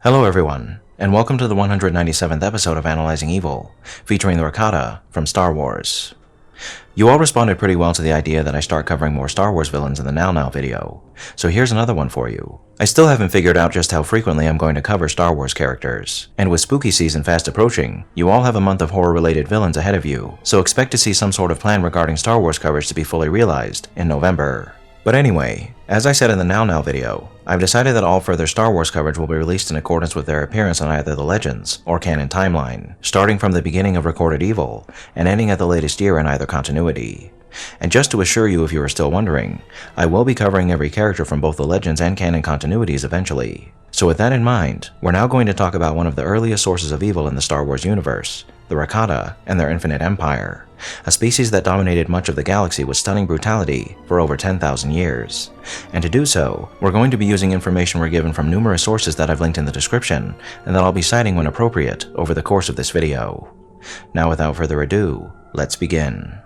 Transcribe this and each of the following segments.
Hello everyone, and welcome to the 197th episode of Analyzing Evil, featuring the Rakata from Star Wars. You all responded pretty well to the idea that I start covering more Star Wars villains in the Now video, so here's another one for you. I still haven't figured out just how frequently I'm going to cover Star Wars characters, and with spooky season fast approaching, you all have a month of horror-related villains ahead of you, so expect to see some sort of plan regarding Star Wars coverage to be fully realized in November. But anyway, as I said in the Now video, I've decided that all further Star Wars coverage will be released in accordance with their appearance on either the Legends or canon timeline, starting from the beginning of recorded evil and ending at the latest year in either continuity. And just to assure you if you are still wondering, I will be covering every character from both the Legends and canon continuities eventually. So with that in mind, we're now going to talk about one of the earliest sources of evil in the Star Wars universe, the Rakata and their infinite empire, a species that dominated much of the galaxy with stunning brutality for over 10,000 years. And to do so, we're going to be using information we're given from numerous sources that I've linked in the description, and that I'll be citing when appropriate over the course of this video. Now without further ado, let's begin.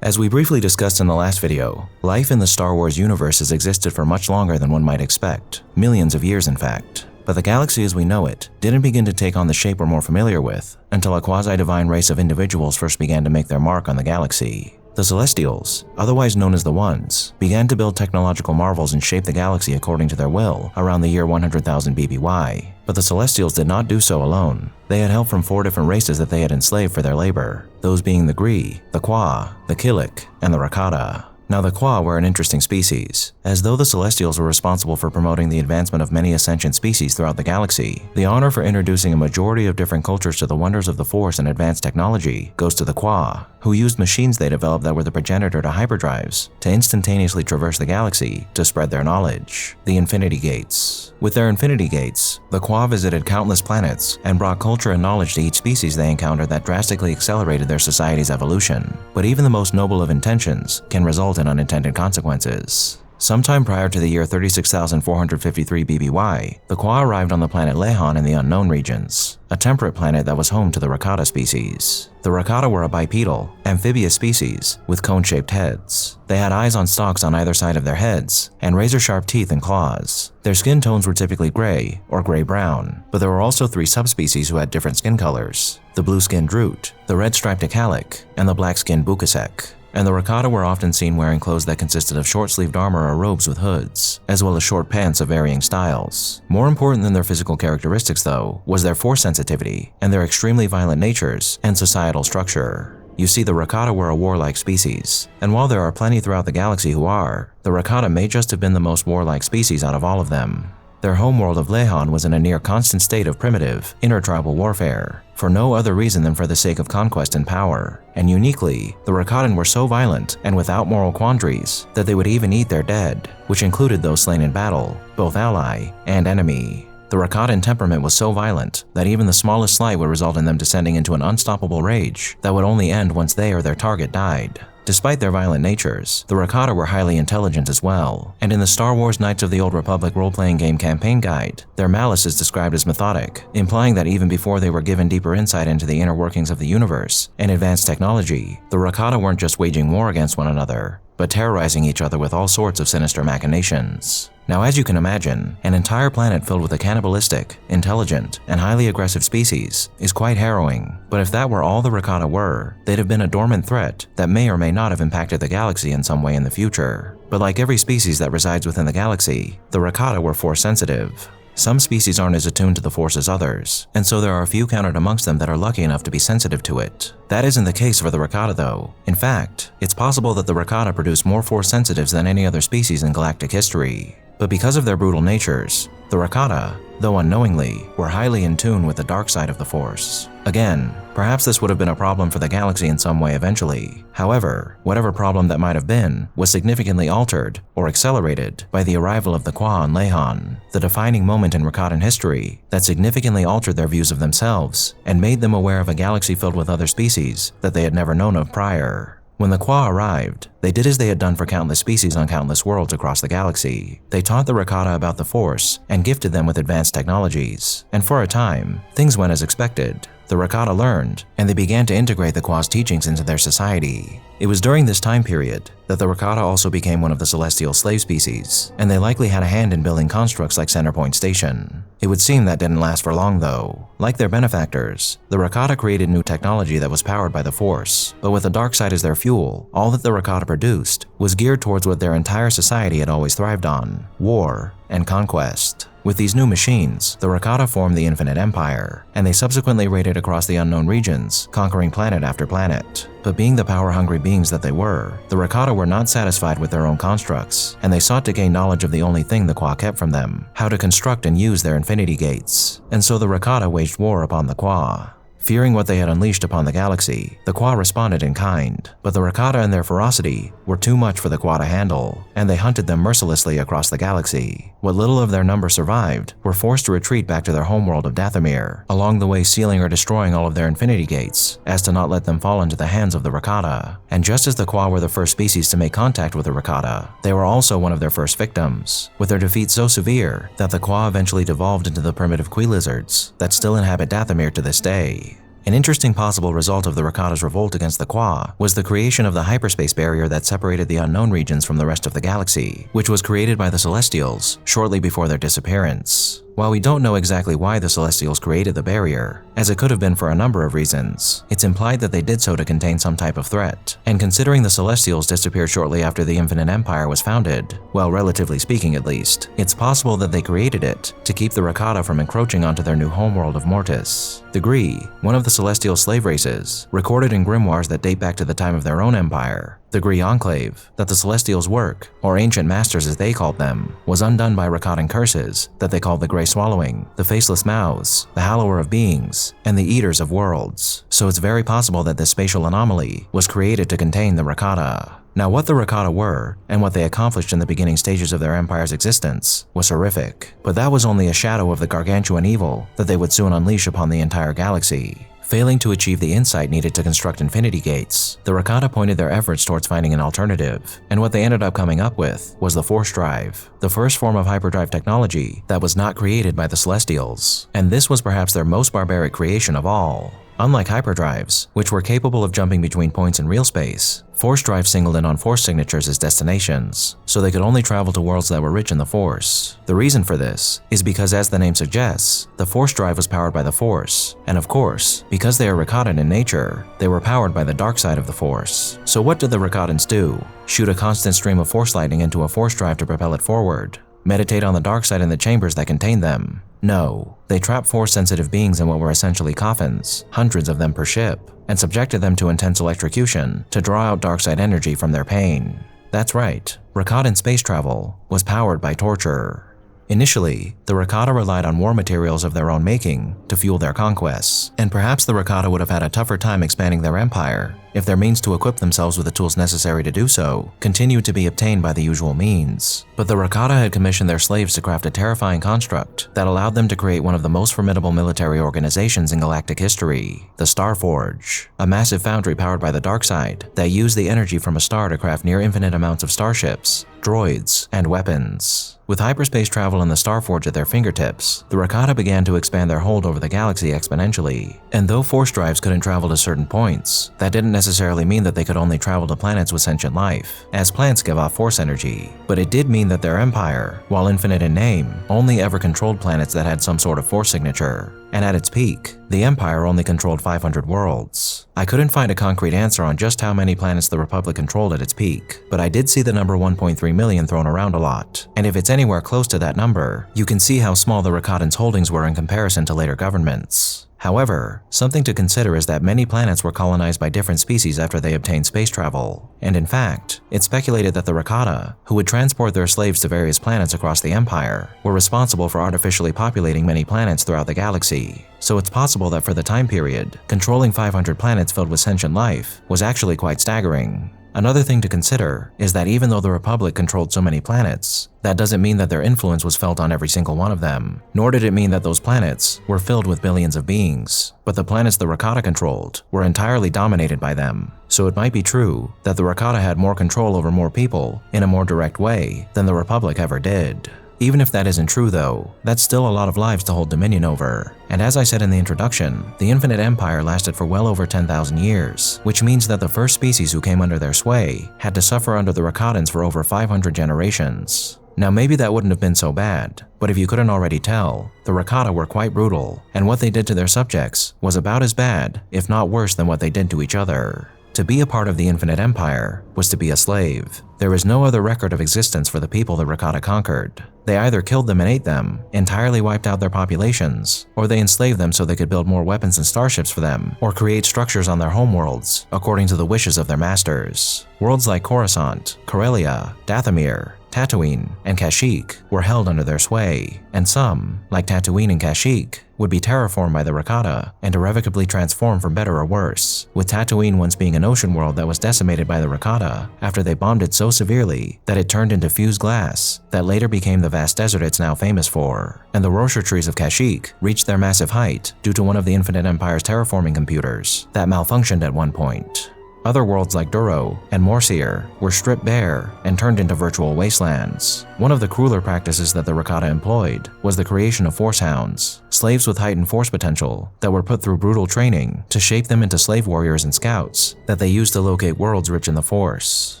As we briefly discussed in the last video, life in the Star Wars universe has existed for much longer than one might expect, millions of years in fact. But the galaxy as we know it didn't begin to take on the shape we're more familiar with until a quasi-divine race of individuals first began to make their mark on the galaxy. The Celestials, otherwise known as the Ones, began to build technological marvels and shape the galaxy according to their will around the year 100,000 BBY. But the Celestials did not do so alone. They had help from 4 different races that they had enslaved for their labor, those being the Gree, the Qua, the Killik, and the Rakata. Now the Qua were an interesting species. As though the Celestials were responsible for promoting the advancement of many ascension species throughout the galaxy, the honor for introducing a majority of different cultures to the wonders of the Force and advanced technology goes to the Qua, who used machines they developed that were the progenitor to hyperdrives to instantaneously traverse the galaxy to spread their knowledge. The Infinity Gates. With their Infinity Gates, the Qua visited countless planets and brought culture and knowledge to each species they encountered that drastically accelerated their society's evolution. But even the most noble of intentions can result in unintended consequences. Sometime prior to the year 36,453 BBY, the Qua arrived on the planet Lehan in the Unknown Regions, a temperate planet that was home to the Rakata species. The Rakata were a bipedal, amphibious species with cone-shaped heads. They had eyes on stalks on either side of their heads and razor-sharp teeth and claws. Their skin tones were typically gray or gray-brown, but there were also 3 subspecies who had different skin colors: the blue-skinned Droid, the red-striped Galactic, and the black-skinned Bukasek. And the Rakata were often seen wearing clothes that consisted of short-sleeved armor or robes with hoods, as well as short pants of varying styles. More important than their physical characteristics, though, was their force sensitivity and their extremely violent natures and societal structure. You see, the Rakata were a warlike species, and while there are plenty throughout the galaxy who are, the Rakata may just have been the most warlike species out of all of them. Their homeworld of Lehan was in a near constant state of primitive, intertribal warfare, for no other reason than for the sake of conquest and power. And uniquely, the Rakatan were so violent and without moral quandaries that they would even eat their dead, which included those slain in battle, both ally and enemy. The Rakatan temperament was so violent that even the smallest slight would result in them descending into an unstoppable rage that would only end once they or their target died. Despite their violent natures, the Rakata were highly intelligent as well, and in the Star Wars Knights of the Old Republic role-playing game campaign guide, their malice is described as methodic, implying that even before they were given deeper insight into the inner workings of the universe and advanced technology, the Rakata weren't just waging war against one another, but terrorizing each other with all sorts of sinister machinations. Now, as you can imagine, an entire planet filled with a cannibalistic, intelligent, and highly aggressive species is quite harrowing. But if that were all the Rakata were, they'd have been a dormant threat that may or may not have impacted the galaxy in some way in the future. But like every species that resides within the galaxy, the Rakata were force sensitive. Some species aren't as attuned to the Force as others, and so there are a few counted amongst them that are lucky enough to be sensitive to it. That isn't the case for the Rakata though. In fact, it's possible that the Rakata produce more Force sensitives than any other species in galactic history. But because of their brutal natures, the Rakata, though unknowingly, were highly in tune with the dark side of the Force. Again, perhaps this would have been a problem for the galaxy in some way eventually. However, whatever problem that might have been was significantly altered or accelerated by the arrival of the Qua on Lehan, the defining moment in Rakatan history that significantly altered their views of themselves and made them aware of a galaxy filled with other species that they had never known of prior. When the Qua arrived, they did as they had done for countless species on countless worlds across the galaxy. They taught the Rakata about the Force and gifted them with advanced technologies. And for a time, things went as expected. the Rakata learned, and they began to integrate the Qua's teachings into their society. It was during this time period that the Rakata also became one of the celestial slave species, and they likely had a hand in building constructs like Centerpoint Station. It would seem that didn't last for long though. Like their benefactors, the Rakata created new technology that was powered by the Force, but with the dark side as their fuel, all that the Rakata produced was geared towards what their entire society had always thrived on: war and conquest. With these new machines, the Rakata formed the Infinite Empire, and they subsequently raided across the unknown regions, conquering planet after planet. But being the power-hungry beings that they were, the Rakata were not satisfied with their own constructs, and they sought to gain knowledge of the only thing the Qua kept from them: how to construct and use their infinity gates. And so the Rakata waged war upon the Qua. Fearing what they had unleashed upon the galaxy, the Qua responded in kind, but the Rakata and their ferocity were too much for the Qua to handle, and they hunted them mercilessly across the galaxy. What little of their number survived were forced to retreat back to their homeworld of Dathomir, along the way sealing or destroying all of their infinity gates, as to not let them fall into the hands of the Rakata. And just as the Qua were the first species to make contact with the Rakata, they were also one of their first victims, with their defeat so severe that the Qua eventually devolved into the primitive Qui lizards that still inhabit Dathomir to this day. An interesting possible result of the Rakata's revolt against the Qua was the creation of the hyperspace barrier that separated the unknown regions from the rest of the galaxy, which was created by the Celestials shortly before their disappearance. While we don't know exactly why the Celestials created the barrier, as it could have been for a number of reasons, it's implied that they did so to contain some type of threat. And considering the Celestials disappeared shortly after the Infinite Empire was founded, well, relatively speaking at least, it's possible that they created it to keep the Rakata from encroaching onto their new homeworld of Mortis. The Gree, one of the celestial slave races, recorded in grimoires that date back to the time of their own empire, the Gree Enclave, that the Celestials' work, or ancient masters as they called them, was undone by Rakatan curses that they called the Grey Swallowing, the Faceless Mouths, the Hallower of Beings, and the Eaters of Worlds. So it's very possible that this spatial anomaly was created to contain the Rakata. Now, what the Rakata were, and what they accomplished in the beginning stages of their empire's existence, was horrific, but that was only a shadow of the gargantuan evil that they would soon unleash upon the entire galaxy. Failing to achieve the insight needed to construct infinity gates, the Rakata pointed their efforts towards finding an alternative, and what they ended up coming up with was the Force Drive, the first form of hyperdrive technology that was not created by the Celestials, and this was perhaps their most barbaric creation of all. Unlike hyperdrives, which were capable of jumping between points in real space, Force drives singled in on Force signatures as destinations, so they could only travel to worlds that were rich in the Force. The reason for this is because, as the name suggests, the Force drive was powered by the Force, and of course, because they are Rakatan in nature, they were powered by the dark side of the Force. So what did the Rakatans do? Shoot a constant stream of Force lightning into a Force drive to propel it forward? Meditate on the dark side in the chambers that contained them? No, they trapped Force-sensitive beings in what were essentially coffins, hundreds of them per ship, and subjected them to intense electrocution to draw out dark side energy from their pain. That's right, Rakatan space travel was powered by torture. Initially, the Rakata relied on war materials of their own making to fuel their conquests, and perhaps the Rakata would have had a tougher time expanding their empire if their means to equip themselves with the tools necessary to do so continued to be obtained by the usual means. But the Rakata had commissioned their slaves to craft a terrifying construct that allowed them to create one of the most formidable military organizations in galactic history, the Starforge, a massive foundry powered by the dark side that used the energy from a star to craft near infinite amounts of starships, droids, and weapons. With hyperspace travel and the Starforge at their fingertips, the Rakata began to expand their hold over the galaxy exponentially. And though Force drives couldn't travel to certain points, that didn't necessarily mean that they could only travel to planets with sentient life, as plants give off Force energy. But it did mean that their empire, while infinite in name, only ever controlled planets that had some sort of Force signature. And at its peak, the Empire only controlled 500 worlds. I couldn't find a concrete answer on just how many planets the Republic controlled at its peak, but I did see the number 1.3 million thrown around a lot. And if it's anywhere close to that number, you can see how small the Rakatans' holdings were in comparison to later governments. However, something to consider is that many planets were colonized by different species after they obtained space travel. And in fact, it's speculated that the Rakata, who would transport their slaves to various planets across the Empire, were responsible for artificially populating many planets throughout the galaxy. So it's possible that for the time period, controlling 500 planets filled with sentient life was actually quite staggering. Another thing to consider is that even though the Republic controlled so many planets, that doesn't mean that their influence was felt on every single one of them, nor did it mean that those planets were filled with billions of beings. But the planets the Rakata controlled were entirely dominated by them. So it might be true that the Rakata had more control over more people in a more direct way than the Republic ever did. Even if that isn't true though, that's still a lot of lives to hold dominion over. And as I said in the introduction, the Infinite Empire lasted for well over 10,000 years, which means that the first species who came under their sway had to suffer under the Rakatans for over 500 generations. Now maybe that wouldn't have been so bad, but if you couldn't already tell, the Rakata were quite brutal, and what they did to their subjects was about as bad, if not worse than what they did to each other. To be a part of the Infinite Empire was to be a slave. There is no other record of existence for the people the Rakata conquered. They either killed them and ate them, entirely wiped out their populations, or they enslaved them so they could build more weapons and starships for them, or create structures on their homeworlds, according to the wishes of their masters. Worlds like Coruscant, Corellia, Dathomir, Tatooine, and Kashyyyk were held under their sway, and some, like Tatooine and Kashyyyk, would be terraformed by the Rakata and irrevocably transformed for better or worse, with Tatooine once being an ocean world that was decimated by the Rakata after they bombed it so severely that it turned into fused glass that later became the vast desert it's now famous for. And the Rosher trees of Kashyyyk reached their massive height due to one of the Infinite Empire's terraforming computers that malfunctioned at one point. Other worlds like Duro and Morseer were stripped bare and turned into virtual wastelands. One of the crueler practices that the Rakata employed was the creation of Force Hounds, slaves with heightened force potential that were put through brutal training to shape them into slave warriors and scouts that they used to locate worlds rich in the Force.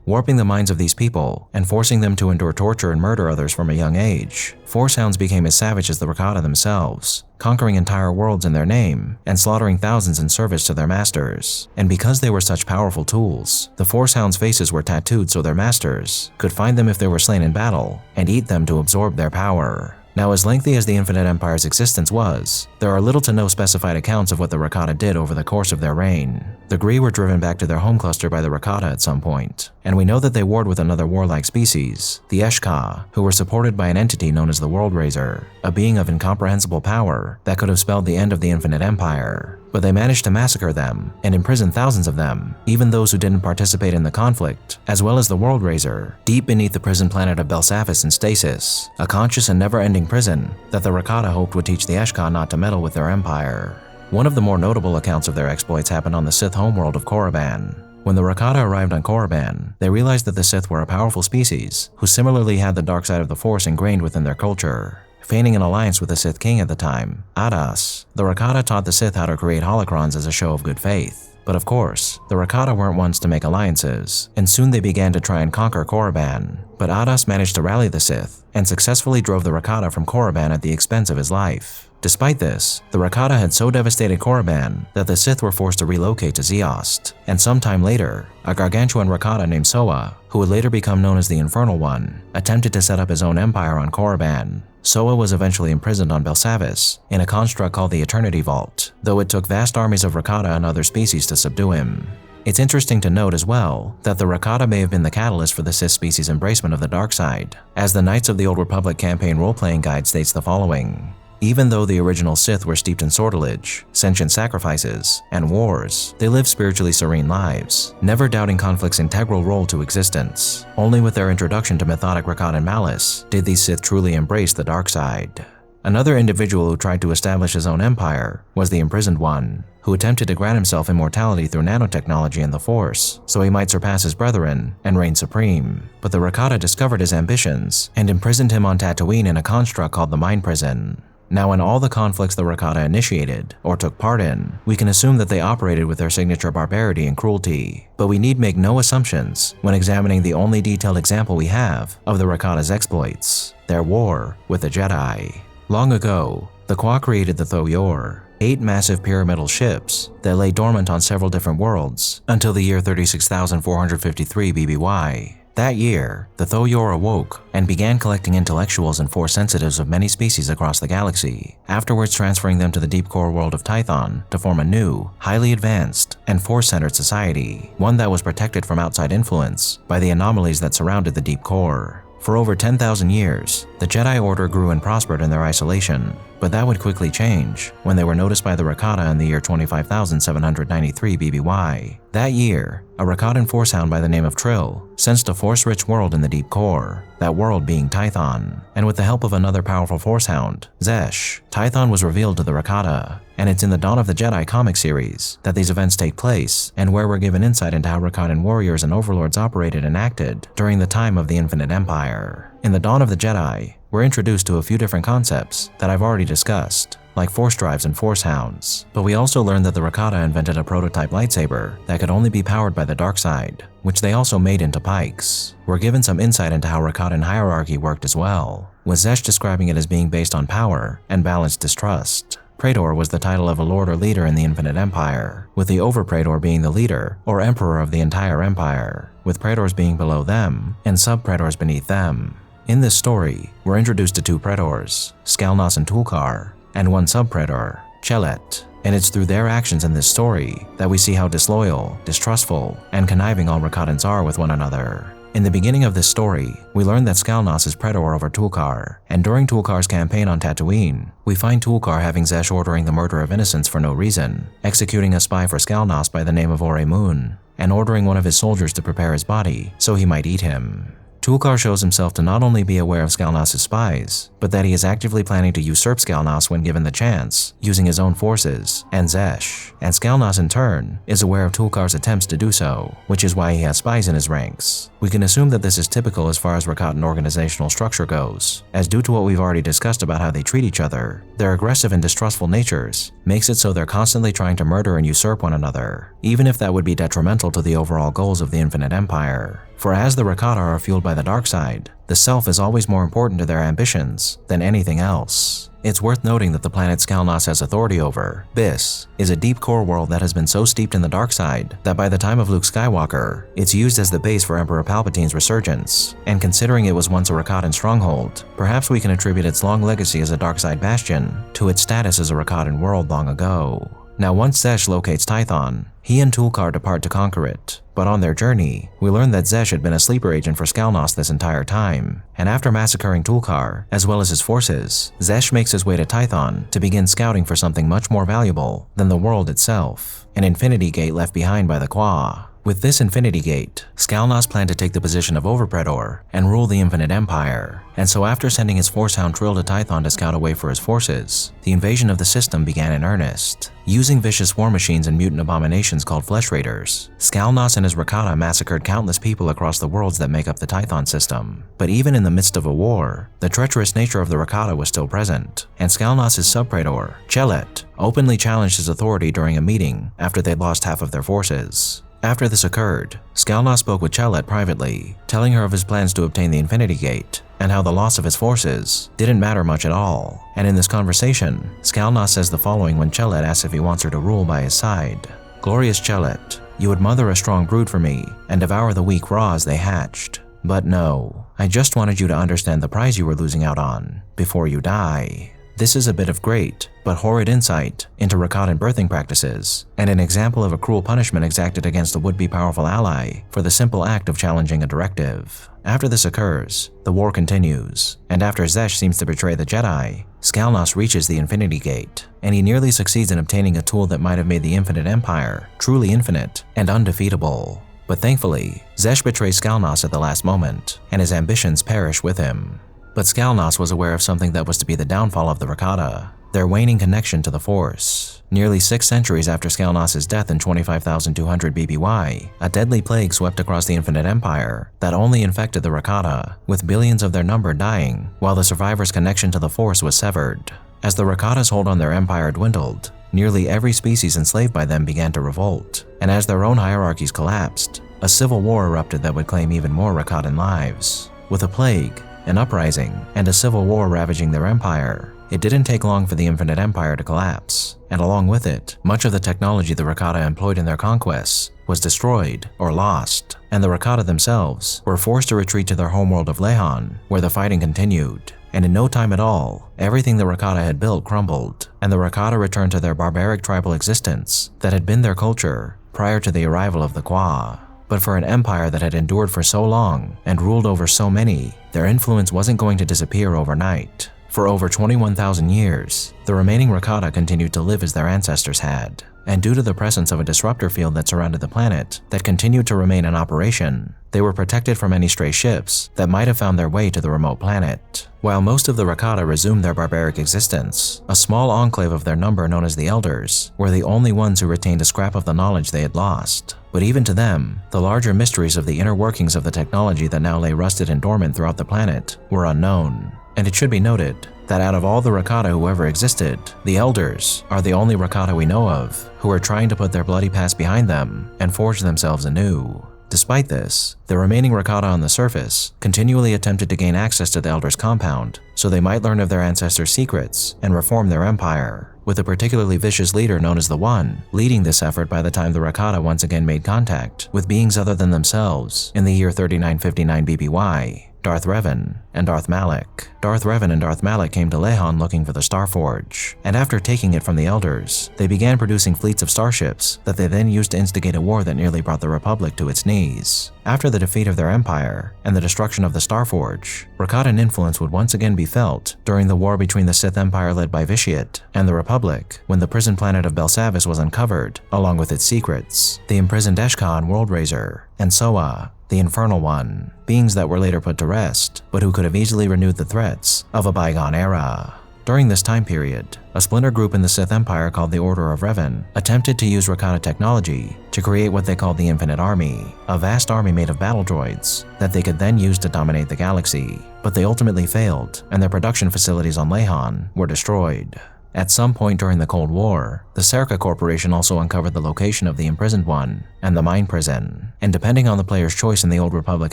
Warping the minds of these people and forcing them to endure torture and murder others from a young age, Force Hounds became as savage as the Rakata themselves, conquering entire worlds in their name and slaughtering thousands in service to their masters. And because they were such powerful tools, the Force Hounds' faces were tattooed so their masters could find them if they were slain in battle and eat them to absorb their power. Now, as lengthy as the Infinite Empire's existence was, there are little to no specified accounts of what the Rakata did over the course of their reign. The Gree were driven back to their home cluster by the Rakata at some point, and we know that they warred with another warlike species, the Eshka, who were supported by an entity known as the World Raiser, a being of incomprehensible power that could have spelled the end of the Infinite Empire. But they managed to massacre them and imprison thousands of them, even those who didn't participate in the conflict, as well as the World Raiser, deep beneath the prison planet of Belsavis in stasis, a conscious and never-ending prison that the Rakata hoped would teach the Eshka not to meddle with their empire. One of the more notable accounts of their exploits happened on the Sith homeworld of Korriban. When the Rakata arrived on Korriban, they realized that the Sith were a powerful species who similarly had the dark side of the Force ingrained within their culture. Feigning an alliance with the Sith King at the time, Adas, the Rakata taught the Sith how to create holocrons as a show of good faith. But of course, the Rakata weren't ones to make alliances, and soon they began to try and conquer Korriban. But Adas managed to rally the Sith and successfully drove the Rakata from Korriban at the expense of his life. Despite this, the Rakata had so devastated Korriban that the Sith were forced to relocate to Zeost, and sometime later, a gargantuan Rakata named Soa, who would later become known as the Infernal One, attempted to set up his own empire on Korriban. Soa was eventually imprisoned on Belsavis in a construct called the Eternity Vault, though it took vast armies of Rakata and other species to subdue him. It's interesting to note as well that the Rakata may have been the catalyst for the Sith species' embracement of the dark side, as the Knights of the Old Republic campaign role-playing guide states the following. Even though the original Sith were steeped in sortilege, sentient sacrifices, and wars, they lived spiritually serene lives, never doubting conflict's integral role to existence. Only with their introduction to methodic Rakatan malice did these Sith truly embrace the dark side. Another individual who tried to establish his own empire was the Imprisoned One, who attempted to grant himself immortality through nanotechnology and the Force, so he might surpass his brethren and reign supreme. But the Rakata discovered his ambitions and imprisoned him on Tatooine in a construct called the Mind Prison. Now, in all the conflicts the Rakata initiated, or took part in, we can assume that they operated with their signature barbarity and cruelty, but we need make no assumptions when examining the only detailed example we have of the Rakata's exploits, their war with the Jedi. Long ago, the Kwa created the Thoyor, 8 massive pyramidal ships that lay dormant on several different worlds until the year 36,453 BBY. That year, the Thoyor awoke and began collecting intellectuals and Force sensitives of many species across the galaxy, afterwards transferring them to the deep core world of Tython to form a new, highly advanced, and Force-centered society, one that was protected from outside influence by the anomalies that surrounded the deep core. For over 10,000 years, the Jedi Order grew and prospered in their isolation, but that would quickly change when they were noticed by the Rakata in the year 25,793 BBY. That year, a Rakatan Force Hound by the name of Trill sensed a Force-rich world in the deep core, that world being Tython, and with the help of another powerful Force Hound, Zesh, Tython was revealed to the Rakata. And it's in the Dawn of the Jedi comic series that these events take place, and where we're given insight into how Rakatan warriors and overlords operated and acted during the time of the Infinite Empire. In the Dawn of the Jedi, we're introduced to a few different concepts that I've already discussed, like force drives and force hounds, but we also learned that the Rakata invented a prototype lightsaber that could only be powered by the dark side, which they also made into pikes. We're given some insight into how Rakatan hierarchy worked as well, with Zesh describing it as being based on power and balanced distrust. Praetor was the title of a lord or leader in the Infinite Empire, with the Over-Praetor being the leader or emperor of the entire empire, with Praetors being below them and sub-Praetors beneath them. In this story, we're introduced to two Praetors, Skalnos and Tulkar, and one sub-Praetor, Chelet, and it's through their actions in this story that we see how disloyal, distrustful, and conniving all Rakatans are with one another. In the beginning of this story, we learn that Skalnos is Praetor over Tulkar, and during Tulkar's campaign on Tatooine, we find Tulkar having Zesh ordering the murder of innocents for no reason, executing a spy for Skalnos by the name of Ore Moon, and ordering one of his soldiers to prepare his body so he might eat him. Tulkar shows himself to not only be aware of Skalnos' spies, but that he is actively planning to usurp Skalnos when given the chance, using his own forces, and Zesh. And Skalnos in turn is aware of Tulkar's attempts to do so, which is why he has spies in his ranks. We can assume that this is typical as far as Rakatan organizational structure goes, as due to what we've already discussed about how they treat each other, their aggressive and distrustful natures makes it so they're constantly trying to murder and usurp one another, even if that would be detrimental to the overall goals of the Infinite Empire. For as the Rakata are fueled by the dark side, the self is always more important to their ambitions than anything else. It's worth noting that the planet Skalnos has authority over, Biss, is a deep core world that has been so steeped in the dark side that by the time of Luke Skywalker, it's used as the base for Emperor Palpatine's resurgence. And considering it was once a Rakatan stronghold, perhaps we can attribute its long legacy as a dark side bastion to its status as a Rakatan world long ago. Now once Zesh locates Tython, he and Tulkar depart to conquer it, but on their journey, we learn that Zesh had been a sleeper agent for Skalnos this entire time, and after massacring Tulkar, as well as his forces, Zesh makes his way to Tython to begin scouting for something much more valuable than the world itself, an Infinity Gate left behind by the Qua. With this Infinity Gate, Skalnos planned to take the position of Over-Praetor and rule the Infinite Empire, and so after sending his Force Hound Trill to Tython to scout a way for his forces, the invasion of the system began in earnest. Using vicious war machines and mutant abominations called Flesh Raiders, Skalnos and his Rakata massacred countless people across the worlds that make up the Tython system. But even in the midst of a war, the treacherous nature of the Rakata was still present, and Skalnos' sub-Praetor, Chelet, openly challenged his authority during a meeting after they'd lost half of their forces. After this occurred, Skalnos spoke with Chelet privately, telling her of his plans to obtain the Infinity Gate, and how the loss of his forces didn't matter much at all. And in this conversation, Skalnos says the following when Chelet asks if he wants her to rule by his side. "Glorious Chelet, you would mother a strong brood for me, and devour the weak raw as they hatched. But no, I just wanted you to understand the prize you were losing out on, before you die." This is a bit of great, but horrid insight into Rakatan birthing practices, and an example of a cruel punishment exacted against a would-be powerful ally for the simple act of challenging a directive. After this occurs, the war continues, and after Zesh seems to betray the Jedi, Skalnos reaches the Infinity Gate, and he nearly succeeds in obtaining a tool that might have made the Infinite Empire truly infinite and undefeatable. But thankfully, Zesh betrays Skalnos at the last moment, and his ambitions perish with him. But Skalnos was aware of something that was to be the downfall of the Rakata, their waning connection to the Force. Nearly 6 centuries after Skalnos' death in 25,200 BBY, a deadly plague swept across the Infinite Empire that only infected the Rakata, with billions of their number dying, while the survivors' connection to the Force was severed. As the Rakata's hold on their empire dwindled, nearly every species enslaved by them began to revolt, and as their own hierarchies collapsed, a civil war erupted that would claim even more Rakatan lives. With a plague, an uprising, and a civil war ravaging their empire, it didn't take long for the Infinite Empire to collapse, and along with it, much of the technology the Rakata employed in their conquests was destroyed or lost, and the Rakata themselves were forced to retreat to their homeworld of Lehan, where the fighting continued. And in no time at all, everything the Rakata had built crumbled, and the Rakata returned to their barbaric tribal existence that had been their culture prior to the arrival of the Qua. But for an empire that had endured for so long and ruled over so many, their influence wasn't going to disappear overnight. For over 21,000 years, the remaining Rakata continued to live as their ancestors had, and due to the presence of a disruptor field that surrounded the planet that continued to remain in operation, they were protected from any stray ships that might have found their way to the remote planet. While most of the Rakata resumed their barbaric existence, a small enclave of their number known as the Elders were the only ones who retained a scrap of the knowledge they had lost. But even to them, the larger mysteries of the inner workings of the technology that now lay rusted and dormant throughout the planet were unknown. And it should be noted that out of all the Rakata who ever existed, the Elders are the only Rakata we know of who are trying to put their bloody past behind them and forge themselves anew. Despite this, the remaining Rakata on the surface continually attempted to gain access to the Elders' compound so they might learn of their ancestors' secrets and reform their empire, with a particularly vicious leader known as the One leading this effort by the time the Rakata once again made contact with beings other than themselves in the year 3959 BBY. Darth Revan and Darth Malak. Darth Revan and Darth Malak came to Lehon looking for the Starforge, and after taking it from the Elders, they began producing fleets of starships that they then used to instigate a war that nearly brought the Republic to its knees. After the defeat of their empire and the destruction of the Starforge, Rakatan influence would once again be felt during the war between the Sith Empire led by Vitiate and the Republic when the prison planet of Belsavis was uncovered, along with its secrets, the imprisoned Eshka and Worldraiser, and Soa, the Infernal One, beings that were later put to rest, but who could have easily renewed the threats of a bygone era. During this time period, a splinter group in the Sith Empire called the Order of Revan attempted to use Rakata technology to create what they called the Infinite Army, a vast army made of battle droids that they could then use to dominate the galaxy. But they ultimately failed, and their production facilities on Lehon were destroyed. At some point during the Cold War, the Serka Corporation also uncovered the location of the Imprisoned One and the Mind Prison, and depending on the player's choice in the Old Republic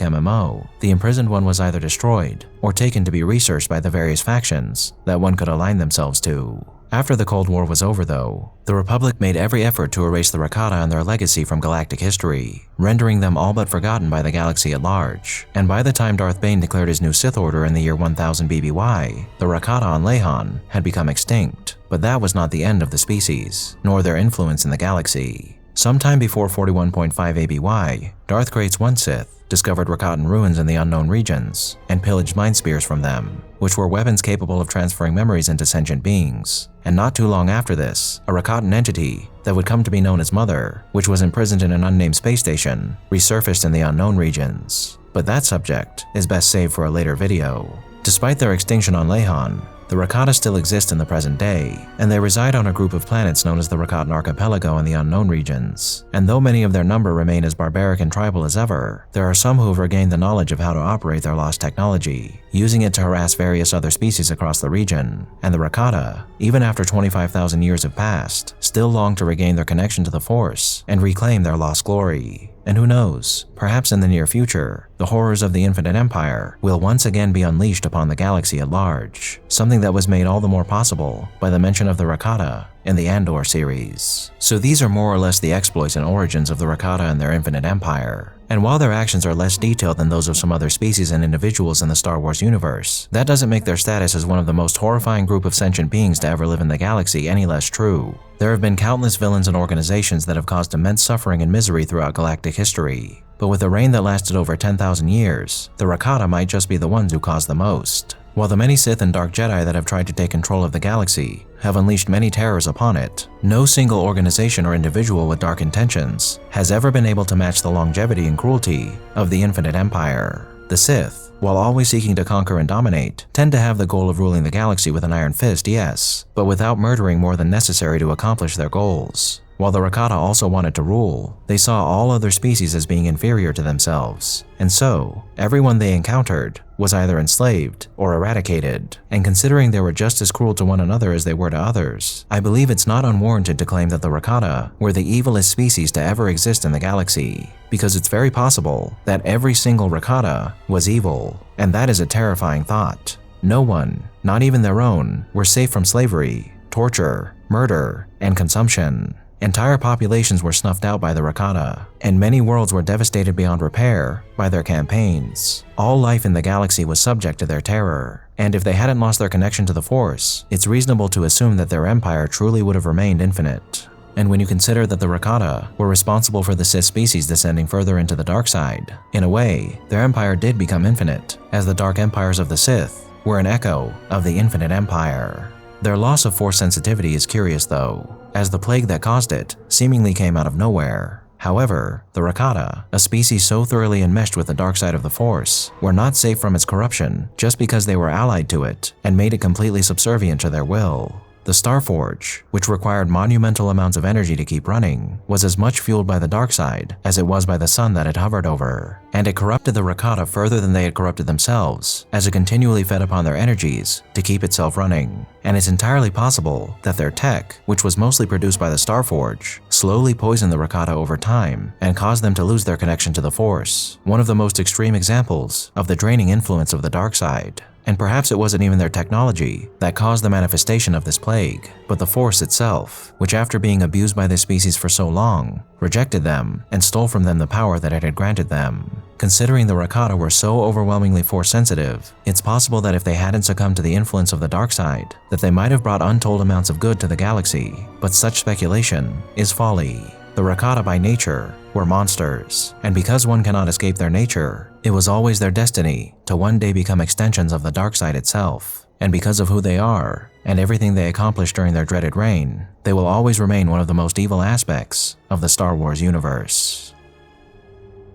MMO, the Imprisoned One was either destroyed or taken to be researched by the various factions that one could align themselves to. After the Cold War was over though, the Republic made every effort to erase the Rakata and their legacy from galactic history, rendering them all but forgotten by the galaxy at large. And by the time Darth Bane declared his new Sith Order in the year 1000 BBY, the Rakata on Lehon had become extinct. But that was not the end of the species, nor their influence in the galaxy. Sometime before 41.5 ABY, Darth Great's one Sith discovered Rakatan ruins in the unknown regions and pillaged mind spears from them, which were weapons capable of transferring memories into sentient beings. And not too long after this, a Rakatan entity that would come to be known as Mother, which was imprisoned in an unnamed space station, resurfaced in the unknown regions. But that subject is best saved for a later video. Despite their extinction on Lehon, the Rakata still exist in the present day, and they reside on a group of planets known as the Rakatan Archipelago in the unknown regions. And though many of their number remain as barbaric and tribal as ever, there are some who have regained the knowledge of how to operate their lost technology, using it to harass various other species across the region. And the Rakata, even after 25,000 years have passed, still long to regain their connection to the Force and reclaim their lost glory. And who knows, perhaps in the near future, the horrors of the Infinite Empire will once again be unleashed upon the galaxy at large, something that was made all the more possible by the mention of the Rakata in the Andor series. So these are more or less the exploits and origins of the Rakata and their Infinite Empire. And while their actions are less detailed than those of some other species and individuals in the Star Wars universe, that doesn't make their status as one of the most horrifying group of sentient beings to ever live in the galaxy any less true. There have been countless villains and organizations that have caused immense suffering and misery throughout galactic history. But with a reign that lasted over 10,000 years, the Rakata might just be the ones who caused the most. While the many Sith and Dark Jedi that have tried to take control of the galaxy have unleashed many terrors upon it, no single organization or individual with dark intentions has ever been able to match the longevity and cruelty of the Infinite Empire. The Sith, while always seeking to conquer and dominate, tend to have the goal of ruling the galaxy with an iron fist, yes, but without murdering more than necessary to accomplish their goals. While the Rakata also wanted to rule, they saw all other species as being inferior to themselves, and so everyone they encountered was either enslaved or eradicated. And considering they were just as cruel to one another as they were to others, I believe it's not unwarranted to claim that the Rakata were the evilest species to ever exist in the galaxy, because it's very possible that every single Rakata was evil, and that is a terrifying thought. No one, not even their own, were safe from slavery, torture, murder, and consumption. Entire populations were snuffed out by the Rakata, and many worlds were devastated beyond repair by their campaigns. All life in the galaxy was subject to their terror, and if they hadn't lost their connection to the Force, it's reasonable to assume that their empire truly would have remained infinite. And when you consider that the Rakata were responsible for the Sith species descending further into the dark side, in a way, their empire did become infinite, as the Dark Empires of the Sith were an echo of the Infinite Empire. Their loss of Force sensitivity is curious though, as the plague that caused it seemingly came out of nowhere. However, the Rakata, a species so thoroughly enmeshed with the dark side of the Force, were not safe from its corruption just because they were allied to it and made it completely subservient to their will. The Starforge, which required monumental amounts of energy to keep running, was as much fueled by the dark side as it was by the sun that it hovered over, and it corrupted the Rakata further than they had corrupted themselves, as it continually fed upon their energies to keep itself running. And it's entirely possible that their tech, which was mostly produced by the Starforge, slowly poisoned the Rakata over time and caused them to lose their connection to the Force, one of the most extreme examples of the draining influence of the dark side. And perhaps it wasn't even their technology that caused the manifestation of this plague, but the Force itself, which after being abused by this species for so long, rejected them and stole from them the power that it had granted them. Considering the Rakata were so overwhelmingly Force sensitive, it's possible that if they hadn't succumbed to the influence of the dark side, that they might have brought untold amounts of good to the galaxy, but such speculation is folly. The Rakata by nature were monsters, and because one cannot escape their nature, it was always their destiny to one day become extensions of the dark side itself. And because of who they are, and everything they accomplished during their dreaded reign, they will always remain one of the most evil aspects of the Star Wars universe.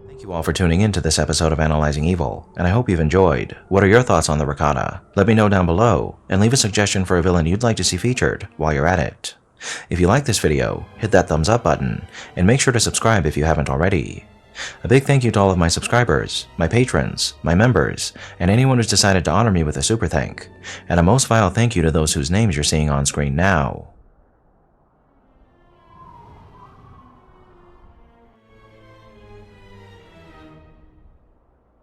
Thank you all for tuning in to this episode of Analyzing Evil, and I hope you've enjoyed. What are your thoughts on the Rakata? Let me know down below, and leave a suggestion for a villain you'd like to see featured while you're at it. If you like this video, hit that thumbs up button, and make sure to subscribe if you haven't already. A big thank you to all of my subscribers, my patrons, my members, and anyone who's decided to honor me with a super thank, and a most vile thank you to those whose names you're seeing on screen now.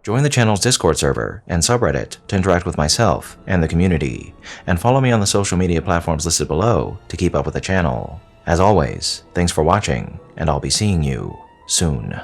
Join the channel's Discord server and subreddit to interact with myself and the community, and follow me on the social media platforms listed below to keep up with the channel. As always, thanks for watching, and I'll be seeing you soon.